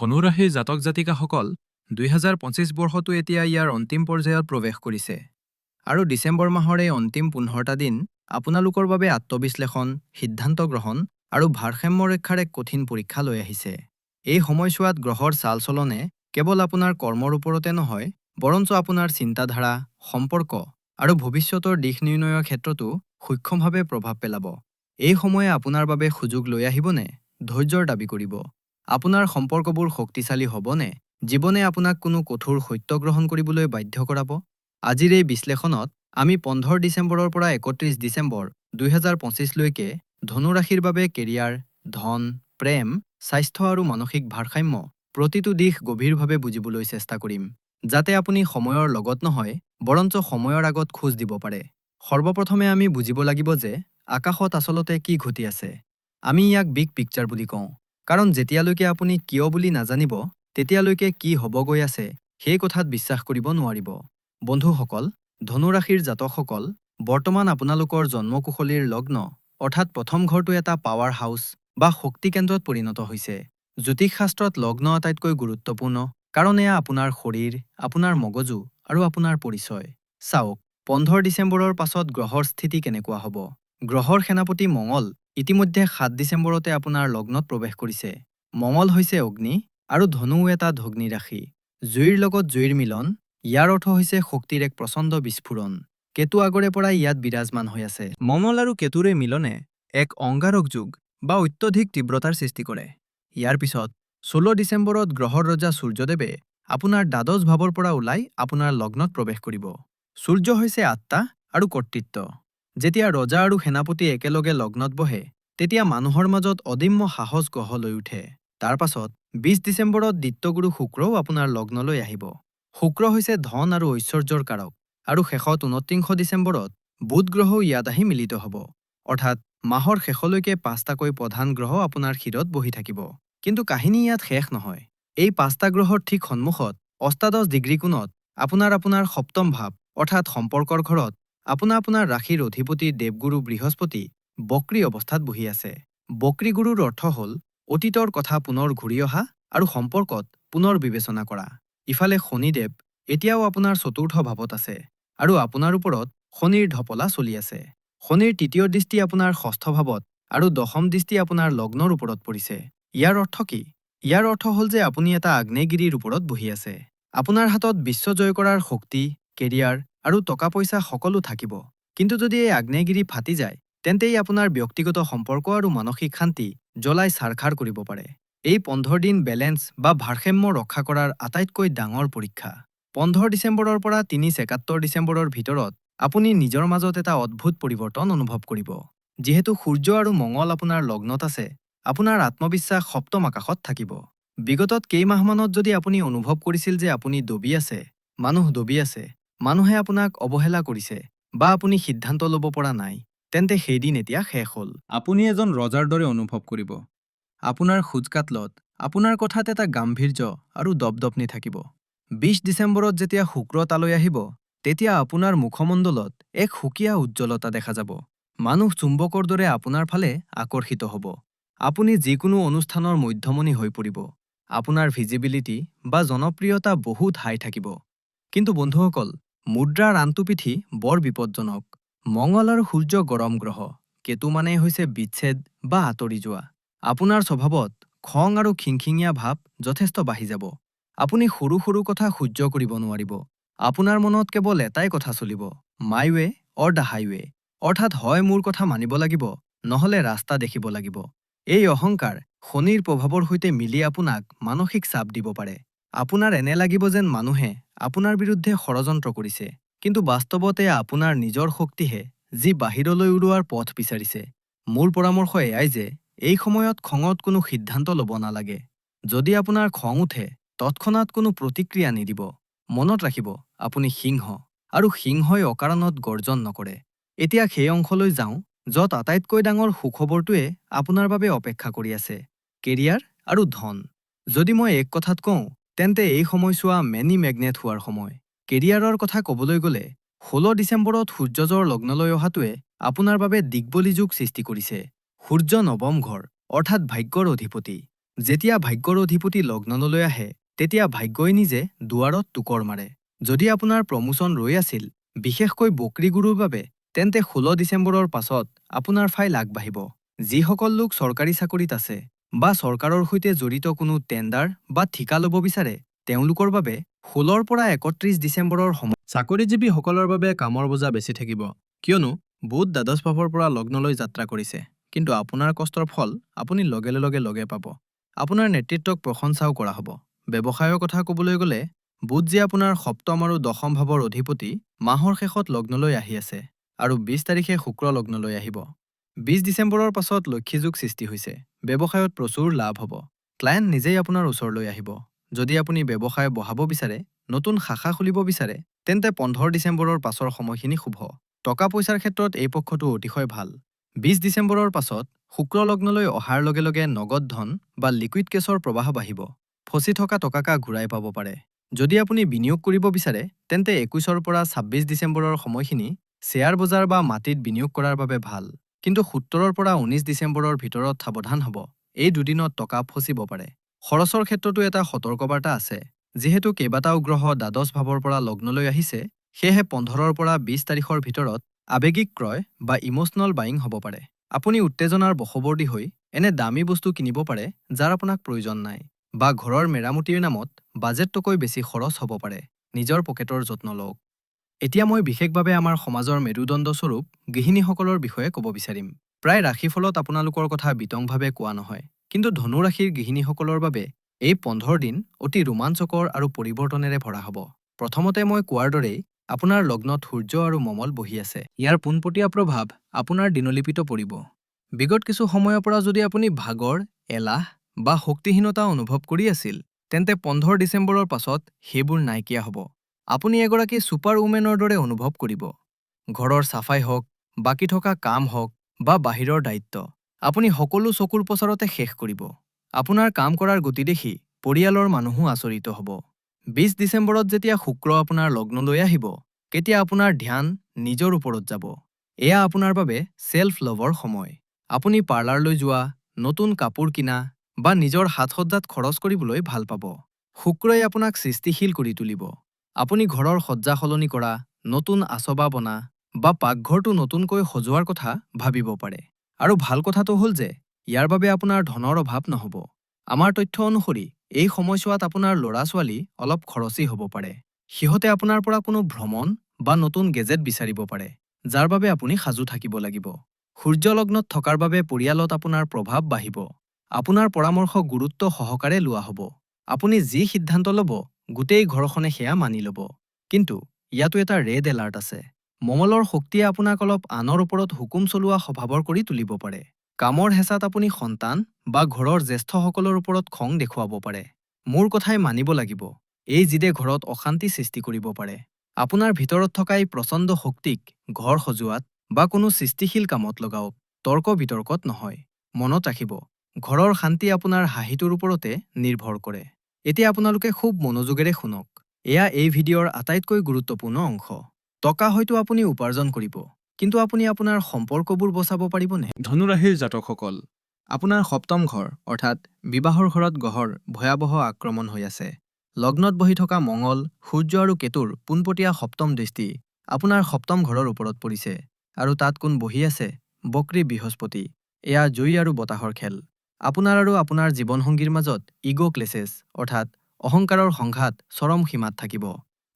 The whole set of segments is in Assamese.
ধনুৰাশিৰ জাতক জাতিকাসকল 2025 বৰ্ষটো এতিয়া ইয়াৰ অন্তিম পৰ্যায়ত প্ৰৱেশ কৰিছে আৰু ডিচেম্বৰ মাহৰ এই অন্তিম 15টা দিন আপোনালোকৰ বাবে আত্মবিশ্লেষণ, সিদ্ধান্ত গ্ৰহণ আৰু ভাৰসাম্য ৰক্ষাৰ এক কঠিন পৰীক্ষা লৈ আহিছে। এই সময়ছোৱাত গ্ৰহৰ চালচলনে কেৱল আপোনাৰ কৰ্মৰ ওপৰতে নহয়, বৰঞ্চ আপোনাৰ চিন্তাধাৰা, সম্পৰ্ক আৰু ভৱিষ্যতৰ দিশ নিৰ্ণয়ৰ ক্ষেত্ৰতো সূক্ষ্মভাৱে প্ৰভাৱ পেলাব। এই সময়ে আপোনাৰ বাবে সুযোগ লৈ আহিবনে? ধৈৰ্যৰ দাবী কৰিব। আপোনাৰ সম্পৰ্কবোৰ শক্তিশালী হ'বনে? জীৱনে আপোনাক কোনো কঠোৰ সত্য গ্ৰহণ কৰিবলৈ বাধ্য কৰাব? আজিৰ এই বিশ্লেষণত আমি 15 ডিচেম্বৰৰ পৰা 31 ডিচেম্বৰ 2025 লৈকে ধনু ৰাশিৰ বাবে কেৰিয়াৰ, ধন, প্ৰেম, স্বাস্থ্য আৰু মানসিক ভাৰসাম্য প্ৰতিটো দিশ গভীৰভাৱে বুজিবলৈ চেষ্টা কৰিম, যাতে আপুনি সময়ৰ লগত নহয়, বৰঞ্চ সময়ৰ আগত খোজ দিব পাৰে। সৰ্বপ্ৰথমে আমি বুজিব লাগিব যে আকাশত আচলতে কি ঘটি আছে। আমি ইয়াক বিগ পিকচাৰ বুলি কওঁ, কাৰণ যেতিয়ালৈকে আপুনি কিয় বুলি নাজানিব, তেতিয়ালৈকে কি হ'ব গৈ আছে সেই কথাত বিশ্বাস কৰিব নোৱাৰিব। বন্ধুসকল, ধনু ৰাশিৰ জাতকসকল, বৰ্তমান আপোনালোকৰ জন্মকুশলীৰ লগ্ন অৰ্থাৎ প্ৰথম ঘৰটো এটা পাৱাৰ হাউচ বা শক্তি কেন্দ্ৰত পৰিণত হৈছে। জ্যোতিষশাস্ত্ৰত লগ্ন আটাইতকৈ গুৰুত্বপূৰ্ণ, কাৰণ এয়া আপোনাৰ শৰীৰ, আপোনাৰ মগজু আৰু আপোনাৰ পৰিচয়। চাওক, 15 ডিচেম্বৰৰ পাছত গ্ৰহৰ স্থিতি কেনেকুৱা হ'ব। গ্ৰহৰ সেনাপতি মঙল ইতিমধ্যে 7 ডিচেম্বৰতে আপোনাৰ লগ্নত প্ৰৱেশ কৰিছে। মঙল হৈছে অগ্নি আৰু ধনু এটা ধগ্নি ৰাশি। জুইৰ লগত জুইৰ মিলন, ইয়াৰ অৰ্থ হৈছে শক্তিৰ এক প্ৰচণ্ড বিস্ফোৰণ। কেতু আগৰে পৰাই ইয়াত বিৰাজমান হৈ আছে। মঙল আৰু কেতুৰে মিলনে এক অংগাৰক যুগ বা অত্যধিক তীব্ৰতাৰ সৃষ্টি কৰে। ইয়াৰ পিছত 16 ডিচেম্বৰত গ্ৰহৰ ৰজা সূৰ্যদেৱে আপোনাৰ দ্বাদশ ভাৱৰ পৰা ওলাই আপোনাৰ লগ্নত প্ৰৱেশ কৰিব। সূৰ্য হৈছে আত্মা আৰু কৰ্তৃত্ব। যেতিয়া ৰজা আৰু সেনাপতি একেলগে লগ্নত বহে, তেতিয়া মানুহৰ মাজত অদম্য সাহস গঢ় লৈ উঠে। তাৰ পাছত 20 ডিচেম্বৰত দিত্যগুৰু শুক্ৰও আপোনাৰ লগ্নলৈ আহিব। শুক্ৰ হৈছে ধন আৰু ঐশ্বৰ্যৰ কাৰক, আৰু শেষত 29 ডিচেম্বৰত বুধ গ্ৰহও ইয়াত আহি মিলিত হ'ব। অৰ্থাৎ মাহৰ শেষলৈকে 5টাকৈ প্ৰধান গ্ৰহ আপোনাৰ শিৰত বহি থাকিব। কিন্তু কাহিনী ইয়াত শেষ নহয়। এই 5টা গ্ৰহৰ ঠিক সন্মুখত অষ্টাদশ ডিগ্ৰী কোণত আপোনাৰ সপ্তম ভাৱ অৰ্থাৎ সম্পৰ্কৰ ঘৰত আপোনাৰ ৰাশিৰ অধিপতি দেৱগুৰু বৃহস্পতি বক্ৰী অৱস্থাত বহি আছে। বক্ৰী গুৰুৰ অৰ্থ হ'ল অতীতৰ কথা পুনৰ ঘূৰি অহা আৰু সম্পৰ্কত পুনৰ বিবেচনা কৰা। ইফালে শনিদেৱ এতিয়াও আপোনাৰ চতুৰ্থ ভাৱত আছে আৰু আপোনাৰ ওপৰত শনিৰ ঢপলা চলি আছে। শনিৰ তৃতীয় দৃষ্টি আপোনাৰ ষষ্ঠ ভাৱত আৰু দশম দৃষ্টি আপোনাৰ লগ্নৰ ওপৰত পৰিছে। ইয়াৰ অৰ্থ কি? ইয়াৰ অৰ্থ হ'ল যে আপুনি এটা আগ্নেয়গিৰিৰ ওপৰত বহি আছে। আপোনাৰ হাতত বিশ্ব জয় কৰাৰ শক্তি, কেৰিয়াৰ আৰু টকা পইচা সকলো থাকিব। কিন্তু যদি এই আগ্নেয়গিৰি ফাটি যায়, তেন্তে ই আপোনাৰ ব্যক্তিগত সম্পৰ্ক আৰু মানসিক শান্তি জ্বলাই ছাৰখাৰ কৰিব পাৰে। এই 15 দিন বেলেন্স বা ভাৰসাম্য ৰক্ষা কৰাৰ আটাইতকৈ ডাঙৰ পৰীক্ষা। 15 ডিচেম্বৰৰ পৰা 31 ডিচেম্বৰৰ ভিতৰত আপুনি নিজৰ মাজত এটা অদ্ভুত পৰিৱৰ্তন অনুভৱ কৰিব। যিহেতু সূৰ্য আৰু মঙল আপোনাৰ লগ্নত আছে, আপোনাৰ আত্মবিশ্বাস সপ্তম আকাশত থাকিব। বিগত কেইমাহমানত যদি আপুনি অনুভৱ কৰিছিল যে আপুনি দবি আছে, মানুহ দবি আছে, মানুহে আপোনাক অৱহেলা কৰিছে বা আপুনি সিদ্ধান্ত ল'ব পৰা নাই, তেন্তে সেইদিন এতিয়া শেষ হ'ল। আপুনি এজন ৰজাৰ দৰে অনুভৱ কৰিব। আপোনাৰ খোজকাটলত আপোনাৰ কথাত এটা গাম্ভীৰ্য আৰু দপদপনি থাকিব। 20 ডিচেম্বৰত যেতিয়া শুক্ৰ তালৈ আহিব, তেতিয়া আপোনাৰ মুখমণ্ডলত এক সুকীয়া উজ্জ্বলতা দেখা যাব। মানুহ চুম্বকৰ দৰে আপোনাৰ ফালে আকৰ্ষিত হ'ব। আপুনি যিকোনো অনুষ্ঠানৰ মধ্যমণি হৈ পৰিব। আপোনাৰ ভিজিবিলিটি বা জনপ্ৰিয়তা বহুত হাই থাকিব। কিন্তু বন্ধুসকল, মুদ্ৰাৰ আনটো পিঠি বৰ বিপদজনক। মঙল আৰু সূৰ্য গৰম গ্ৰহ, কেতু মানে হৈছে বিচ্ছেদ বা আঁতৰি যোৱা। আপোনাৰ স্বভাৱত খং আৰু খিংখিঙীয়া ভাৱ যথেষ্ট বাঢ়ি যাব। আপুনি সৰু সৰু কথা সহ্য কৰিব নোৱাৰিব। আপোনাৰ মনত কেৱল এটাই কথা চলিব, মাই ৱে অৰ দ্য হাইৱে, অৰ্থাৎ হয় মোৰ কথা মানিব লাগিব, নহ'লে ৰাস্তা দেখিব লাগিব। এই অহংকাৰ শনিৰ প্ৰভাৱৰ সৈতে মিলি আপোনাক মানসিক চাপ দিব পাৰে। আপোনাৰ এনে লাগিব যেন মানুহে আপোনাৰ বিৰুদ্ধে ষড়যন্ত্ৰ কৰিছে, কিন্তু বাস্তৱতে আপোনাৰ নিজৰ শক্তিহে যি বাহিৰলৈ ওলোৱাৰ পথ বিচাৰিছে। মোৰ পৰামৰ্শ এয়াই যে এই সময়ত খঙত কোনো সিদ্ধান্ত ল'ব নালাগে। যদি আপোনাৰ খং উঠে, তৎক্ষণাৎ কোনো প্ৰতিক্ৰিয়া নিদিব। মনত ৰাখিব, আপুনি সিংহ, আৰু সিংহই অকাৰণত গৰ্জন নকৰে। এতিয়া সেই অংশলৈ যাওঁ য'ত আটাইতকৈ ডাঙৰ সুখবৰটোৱে আপোনাৰ বাবে অপেক্ষা কৰি আছে, কেৰিয়াৰ আৰু ধন। যদি মই এক কথাত কওঁ, তেন্তে এই সময়ছোৱা মেনি মেগনেট হোৱাৰ সময়। কেৰিয়াৰৰ কথা ক'বলৈ গ'লে 16 ডিচেম্বৰত সূৰ্যজৰ লগ্নলৈ অহাটোৱে আপোনাৰ বাবে দিগ্বলী যুগ সৃষ্টি কৰিছে। সূৰ্য নৱম ঘৰ অৰ্থাৎ ভাগ্যৰ অধিপতি। যেতিয়া ভাগ্যৰ অধিপতি লগ্নলৈ আহে তেতিয়া ভাগ্যই নিজে দুৱাৰত টোকৰ মাৰে। যদি আপোনাৰ প্ৰমোচন ৰৈ আছিল, বিশেষকৈ বক্ৰী গুৰুৰ বাবে, তেন্তে 16 ডিচেম্বৰৰ পাছত আপোনাৰ ফাইল আগবাঢ়িব। যিসকল লোক চৰকাৰী চাকৰিত আছে বা চৰকাৰৰ সৈতে জড়িত কোনো টেণ্ডাৰ বা ঠিকা ল'ব বিচাৰে, তেওঁলোকৰ বাবে 16ৰ পৰা 31 ডিচেম্বৰৰ সময়। চাকৰিজীৱীসকলৰ বাবে কামৰ বোজা বেছি থাকিব, কিয়নো বুধ দ্বাদশ ভাৱৰ পৰা লগ্নলৈ যাত্ৰা কৰিছে। কিন্তু আপোনাৰ কষ্টৰ ফল আপুনি লগে পাব। আপোনাৰ নেতৃত্বক প্ৰশংসাও কৰা হ'ব। ব্যৱসায়ৰ কথা ক'বলৈ গ'লে, বুধ যি আপোনাৰ সপ্তম আৰু দশম ভাৱৰ অধিপতি, মাহৰ শেষত লগ্নলৈ আহি আছে আৰু 20 তাৰিখে শুক্ৰ লগ্নলৈ আহিব। 20 ডিচেম্বৰৰ পাছত লক্ষীযোগ সৃষ্টি হৈছে। ব্যৱসায়ত প্ৰচুৰ লাভ হ'ব। ক্লায়েণ্ট নিজেই আপোনাৰ ওচৰলৈ আহিব। যদি আপুনি ব্যৱসায় বঢ়াব বিচাৰে, নতুন শাখা খুলিব বিচাৰে, তেন্তে 15 ডিচেম্বৰৰ পাছৰ সময়খিনি শুভ। টকা পইচাৰ ক্ষেত্ৰত এই পক্ষটো অতিশয় ভাল। 20 ডিচেম্বৰৰ পাছত শুক্ৰ লগ্নলৈ অহাৰ লগে লগে নগদ ধন বা লিকুইড কেছৰ প্ৰৱাহ বাঢ়িব। ফচি থকা টকাকা ঘূৰাই পাব পাৰে। যদি আপুনি বিনিয়োগ কৰিব বিচাৰে, তেন্তে 21ৰ পৰা 26 ডিচেম্বৰৰ সময়খিনি শ্বেয়াৰ বজাৰ বা মাটিত বিনিয়োগ কৰাৰ বাবে ভাল। কিন্তু 17ৰ পৰা 19 ডিচেম্বৰৰ ভিতৰত সাৱধান হ'ব। এই দুদিনত টকা ফচিব পাৰে। খৰচৰ ক্ষেত্ৰতো এটা সতৰ্কবাৰ্তা আছে। যিহেতু কেইবাটাও গ্ৰহ দ্বাদশ ভাৱৰ পৰা লগ্নলৈ আহিছে, সেয়েহে 15ৰ পৰা 20 তাৰিখৰ ভিতৰত আৱেগিক ক্ৰয় বা ইমোচনেল বাইং হ'ব পাৰে। আপুনি উত্তেজনাৰ বশৱৰ্তী হৈ এনে দামী বস্তু কিনিব পাৰে যাৰ আপোনাক প্ৰয়োজন নাই, বা ঘৰৰ মেৰামতিৰ নামত বাজেটতকৈ বেছি খৰচ হ'ব পাৰে। নিজৰ পকেটৰ যত্ন লওক। এতিয়া মই বিশেষভাৱে আমাৰ সমাজৰ মেৰুদণ্ড স্বৰূপ গৃহিণীসকলৰ বিষয়ে ক'ব বিচাৰিম। প্ৰায় ৰাশিফলত আপোনালোকৰ কথা বিতংভাৱে কোৱা নহয়, কিন্তু ধনু ৰাশিৰ গৃহিণীসকলৰ বাবে এই 15 দিন অতি ৰোমাঞ্চকৰ আৰু পৰিৱৰ্তনেৰে ভৰা হ'ব। প্ৰথমতে মই কোৱাৰ দৰেই আপোনাৰ লগ্নত সূৰ্য আৰু মঙ্গল বহি আছে। ইয়াৰ পোনপটীয়া প্ৰভাৱ আপোনাৰ দিনলিপিত পৰিব। বিগত কিছু সময়ৰ পৰা যদি আপুনি ভাগৰ, এলাহ বা শক্তিহীনতা অনুভৱ কৰি আছিল, তেন্তে 15 ডিচেম্বৰৰ পাছত সেইবোৰ নাইকিয়া হ'ব। আপুনি এগৰাকী ছুপাৰ উমেনৰ দৰে অনুভৱ কৰিব। ঘৰৰ চাফাই হওক, বাকী থকা কাম হওক বা বাহিৰৰ দায়িত্ব, আপুনি সকলো চকুৰ পচাৰতে শেষ কৰিব। আপোনাৰ কাম কৰাৰ গতি দেখি পৰিয়ালৰ মানুহো আচৰিত হ'ব। 20 ডিচেম্বৰত যেতিয়া শুক্ৰ আপোনাৰ লগ্নলৈ আহিব, তেতিয়া আপোনাৰ ধ্যান নিজৰ ওপৰত যাব। এয়া আপোনাৰ বাবে চেল্ফ লভৰ সময়। আপুনি পাৰ্লাৰলৈ যোৱা, নতুন কাপোৰ কিনা বা নিজৰ সাজসজ্জাত খৰচ কৰিবলৈ ভাল পাব। শুক্ৰই আপোনাক সৃষ্টিশীল কৰি তুলিব। আপুনি ঘৰৰ সজ্জা সলনি কৰা, নতুন আচবাব অনা বা পাকঘৰটো নতুনকৈ সজোৱাৰ কথা ভাবিব পাৰে। আৰু ভাল কথাটো হ'ল যে ইয়াৰ বাবে আপোনাৰ ধনৰ অভাৱ নহ'ব। আমাৰ তথ্য অনুসৰি এই সময়ছোৱাত আপোনাৰ ল'ৰা-ছোৱালী অলপ খৰচী হ'ব পাৰে। সিহঁতে আপোনাৰ পৰা কোনো ভ্ৰমণ বা নতুন গেজেট বিচাৰিব পাৰে, যাৰ বাবে আপুনি সাজু থাকিব লাগিব। সূৰ্য লগ্নত থকাৰ বাবে পৰিয়ালত আপোনাৰ প্ৰভাৱ বাঢ়িব। আপোনাৰ পৰামৰ্শ গুৰুত্ব সহকাৰে লোৱা হ'ব। আপুনি যি সিদ্ধান্ত ল'ব, গোটেই ঘৰখনে সেয়া মানি ল'ব। কিন্তু ইয়াতো এটা ৰেড এলাৰ্ট আছে। মঙ্গলৰ শক্তিয়ে আপোনাক অলপ আনৰ ওপৰত হুকুম চলোৱা স্বভাৱৰ কৰি তুলিব পাৰে। কামৰ হেঁচাত আপুনি সন্তান বা ঘৰৰ জ্যেষ্ঠসকলৰ ওপৰত খং দেখুৱাব পাৰে। মোৰ কথাই মানিব লাগিব। এই জিদে ঘৰত অশান্তি সৃষ্টি কৰিব পাৰে। আপোনাৰ ভিতৰত থকা এই প্ৰচণ্ড শক্তিক ঘৰ সজোৱাত বা কোনো সৃষ্টিশীল কামত লগাওক, তৰ্ক-বিতৰ্কত নহয়। মনত ৰাখিব, ঘৰৰ শান্তি আপোনাৰ হাঁহিটোৰ ওপৰতে নিৰ্ভৰ কৰে। এতিয়া আপোনালোকে খুব মনোযোগেৰে শুনক। এয়া এই ভিডিঅ'ৰ আটাইতকৈ গুৰুত্বপূৰ্ণ অংশ। টকা হয়তো আপুনি উপাৰ্জন কৰিব, কিন্তু আপুনি আপোনাৰ সম্পৰ্কবোৰ বচাব পাৰিবনে? ধনু ৰাশিৰ জাতকসকল, আপোনাৰ সপ্তম ঘৰ অৰ্থাৎ বিবাহৰ ঘৰত গ্ৰহৰ ভয়াৱহ আক্ৰমণ হৈ আছে। লগ্নত বহি থকা মঙ্গল, সূৰ্য আৰু কেতুৰ পোনপটীয়া সপ্তম দৃষ্টি আপোনাৰ সপ্তম ঘৰৰ ওপৰত পৰিছে। আৰু তাত কোন বহি আছে? বক্ৰী বৃহস্পতি। এয়া জুই আৰু বতাহৰ খেল। আপোনাৰ আৰু আপোনাৰ জীৱনসংগীৰ মাজত ইগ' ক্লেছেছ অৰ্থাৎ অহংকাৰৰ সংঘাত চৰম সীমাত থাকিব।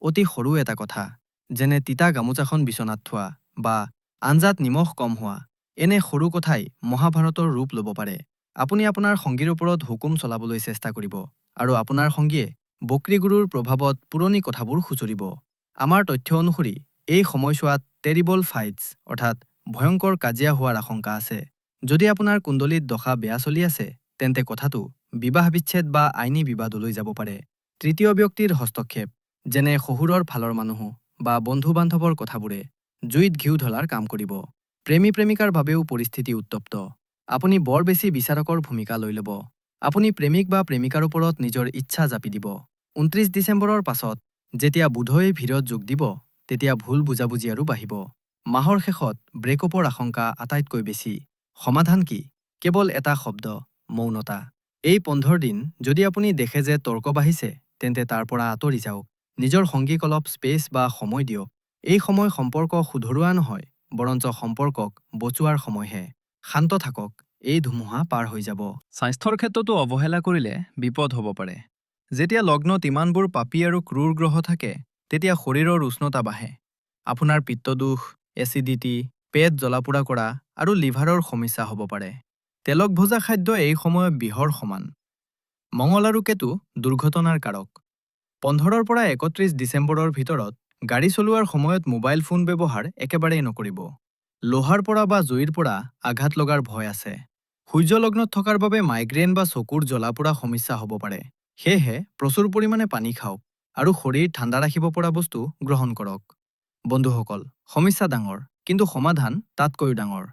অতি সৰু এটা কথা, যেনে তিতা গামোচাখন বিচনাত থোৱা বা আঞ্জাত নিমখ কম হোৱা, এনে সৰু কথাই মহাভাৰতৰ ৰূপ ল'ব পাৰে। আপুনি আপোনাৰ সংগীৰ ওপৰত হুকুম চলাবলৈ চেষ্টা কৰিব, আৰু আপোনাৰ সংগীয়ে বক্ৰী গুৰুৰ প্ৰভাৱত পুৰণি কথাবোৰ খুচৰিব। আমাৰ তথ্য অনুসৰি এই সময়ছোৱাত টেৰিবল ফাইটছ অৰ্থাৎ ভয়ংকৰ কাজিয়া হোৱাৰ আশংকা আছে। যদি আপোনাৰ কুণ্ডলীত দশা বেয়া চলি আছে, তেন্তে কথাটো বিবাহ বিচ্ছেদ বা আইনী বিবাদলৈ যাব পাৰে। তৃতীয় ব্যক্তিৰ হস্তক্ষেপ, যেনে শহুৰৰ ফালৰ মানুহ বা বন্ধু-বান্ধৱৰ কথাবোৰে জুইত ঘিউ ঢলাৰ কাম কৰিব। প্ৰেমী-প্ৰেমিকাৰ বাবেও পৰিস্থিতি উত্তপ্ত। আপুনি বৰ বেছি বিচাৰকৰ ভূমিকা লৈ ল'ব। আপুনি প্ৰেমিক বা প্ৰেমিকাৰ ওপৰত নিজৰ ইচ্ছা জাপি দিব। 29 ডিচেম্বৰৰ পাছত যেতিয়া বুধই ভিৰত যোগ দিব, তেতিয়া ভুল বুজাবুজি আৰু বাঢ়িব। মাহৰ শেষত ব্ৰেকআপৰ আশংকা আটাইতকৈ বেছি। সমাধান কি? কেৱল এটা শব্দ, মৌনতা। এই 15 দিন যদি আপুনি দেখে যে তৰ্ক বাঢ়িছে, তেন্তে তাৰ পৰা আঁতৰি যাওক। নিজৰ সঙ্গীক অলপ স্পেচ বা সময় দিয়ক। এই সময় সম্পৰ্ক শুধৰোৱা নহয়, বৰঞ্চ সম্পৰ্কক বচোৱাৰ সময়হে। শান্ত থাকক, এই ধুমুহা পাৰ হৈ যাব। স্বাস্থ্যৰ ক্ষেত্ৰতো অৱহেলা কৰিলে বিপদ হ'ব পাৰে। যেতিয়া লগ্নত ইমানবোৰ পাপী আৰু ক্ৰূৰ গ্ৰহ থাকে, তেতিয়া শৰীৰৰ উষ্ণতা বাঢ়ে। আপোনাৰ পিত্তদোষ, এচিডিটি, পেট জ্বলা-পোৰা কৰা আৰু লিভাৰৰ সমস্যা হ'ব পাৰে। তেলক ভজা খাদ্য এই সময়ত বিষৰ সমান। মঙল আৰু কেতু দুৰ্ঘটনাৰ কাৰক। 15 পৰা 31 ডিচেম্বৰৰ ভিতৰত গাড়ী চলোৱাৰ সময়ত মোবাইল ফোন ব্যৱহাৰ একেবাৰেই নকৰিব। লোহাৰ পৰা বা জুইৰ পৰা আঘাত লগাৰ ভয় আছে। সূৰ্য লগ্নত থকাৰ বাবে মাইগ্ৰেন বা চকুৰ জ্বলা-পোৰা সমস্যা হ'ব পাৰে। সেয়েহে প্ৰচুৰ পৰিমাণে পানী খাওক আৰু শৰীৰ ঠাণ্ডা ৰাখিব পৰা বস্তু গ্ৰহণ কৰক। বন্ধুসকল, সমস্যা ডাঙৰ, কিন্তু সমাধান তাতকৈও ডাঙৰ।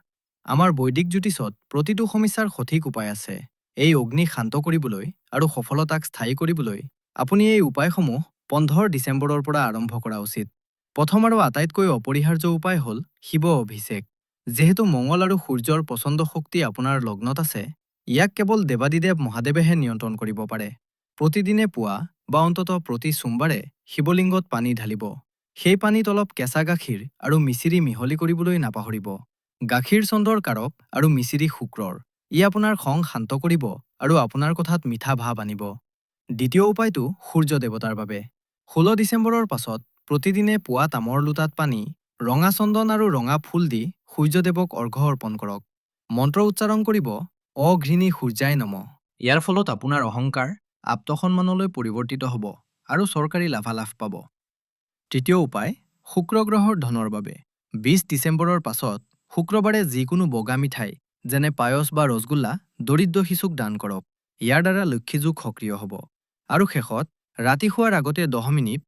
আমাৰ বৈদিক জ্যোতিষত প্ৰতিটো সমস্যাৰ সঠিক উপায় আছে। এই অগ্নিক শান্ত কৰিবলৈ আৰু সফলতাক স্থায়ী কৰিবলৈ আপুনি এই উপায়সমূহ 15 ডিচেম্বৰৰ পৰা আৰম্ভ কৰা উচিত। প্ৰথম আৰু আটাইতকৈ অপৰিহাৰ্য উপায় হ'ল শিৱ অভিষেক। যিহেতু মঙল আৰু সূৰ্যৰ প্ৰচণ্ড শক্তি আপোনাৰ লগ্নত আছে, ইয়াক কেৱল দেৱাদিদেৱ মহাদেৱেহে নিয়ন্ত্ৰণ কৰিব পাৰে। প্ৰতিদিনে পুৱা বা অন্ততঃ প্ৰতি সোমবাৰে শিৱলিংগত পানী ঢালিব। সেই পানীত অলপ কেঁচা গাখীৰ আৰু মিচিৰি মিহলি কৰিবলৈ নাপাহৰিব। গাখীৰ চন্দ্ৰৰ কাৰক আৰু মিচিৰি শুক্ৰৰ। ই আপোনাৰ খং শান্ত কৰিব আৰু আপোনাৰ কথাত মিঠা ভাৱ আনিব। দ্বিতীয় উপায়টো সূৰ্য দেৱতাৰ বাবে। 16 ডিচেম্বৰৰ পাছত প্ৰতিদিনে পুৱা তামৰ লোটাত পানী, ৰঙা চন্দন আৰু ৰঙা ফুল দি সূৰ্যদেৱক অৰ্ঘ্য অৰ্পণ কৰক। মন্ত্ৰ উচ্চাৰণ কৰিব, অঘৃণী সূৰ্যায় নমঃ। ইয়াৰ ফলত আপোনাৰ অহংকাৰ আত্মসন্মানলৈ পৰিৱৰ্তিত হ'ব আৰু চৰকাৰী লাভালাভ পাব। তৃতীয় উপায় শুক্ৰ গ্ৰহৰ ধনৰ বাবে। 20 ডিচেম্বৰৰ পাছত শুক্ৰবাৰে যিকোনো বগা মিঠাই যেনে পায়স বা ৰসগোল্লা দৰিদ্ৰ শিশুক দান কৰক। ইয়াৰ দ্বাৰা লক্ষ্মীযোগ সক্ৰিয় হ'ব। আৰু শেষত ৰাতি শোৱাৰ আগতে 10 মিনিট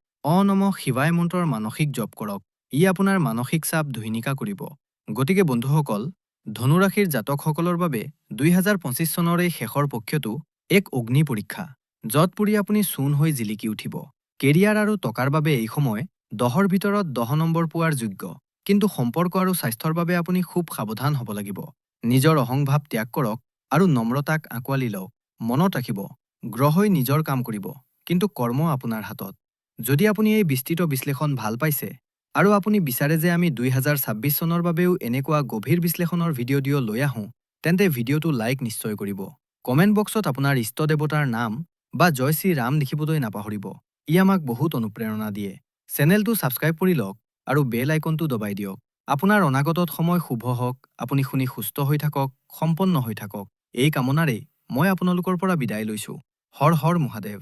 নমঃ শিৱায় মন্ত্ৰৰ মানসিক জপ কৰক। ই আপোনাৰ মানসিক চাপ ধুইনিকা কৰিব। গতিকে বন্ধুসকল, ধনুৰাশিৰ জাতকসকলৰ বাবে 2025 চনৰ এই শেষৰ পক্ষটো এক অগ্নি পৰীক্ষা, য'ত পুৰি আপুনি চূণ হৈ জিলিকি উঠিব। কেৰিয়াৰ আৰু টকাৰ বাবে এই সময় 10ৰ ভিতৰত 10 নম্বৰ পোৱাৰ যোগ্য। কিন্তু সম্পৰ্ক আৰু স্বাস্থ্যৰ বাবে আপুনি খুব সাৱধান হ'ব লাগিব। নিজৰ অহংভাৱ ত্যাগ কৰক আৰু নম্ৰতাক আঁকোৱালি লওক। মনত ৰাখিব, গ্ৰহই নিজৰ কাম কৰিব, কিন্তু কৰ্ম আপোনাৰ হাতত। যদি আপুনি এই বিস্তৃত বিশ্লেষণ ভাল পাইছে আৰু আপুনি বিচাৰে যে আমি 2026 চনৰ বাবেও এনেকুৱা গভীৰ বিশ্লেষণৰ ভিডিঅ' লৈ আহোঁ, তেন্তে ভিডিঅ'টো লাইক নিশ্চয় কৰিব। কমেণ্ট বক্সত আপোনাৰ ইষ্ট দেৱতাৰ নাম বা জয় শ্ৰী ৰাম লিখিবলৈ নাপাহৰিব। ই আমাক বহুত অনুপ্ৰেৰণা দিয়ে। চেনেলটো ছাবস্ক্ৰাইব কৰি লওক আৰু বেল আইকনটো দবাই দিয়ক। আপোনাৰ অনাগত সময় শুভ হওক, আপুনি শুনি সুস্থ হৈ থাকক, সম্পন্ন হৈ থাকক। এই কামনাৰেই মই আপোনালোকৰ পৰা বিদায় লৈছোঁ। হৰ হৰ মহাদেৱ।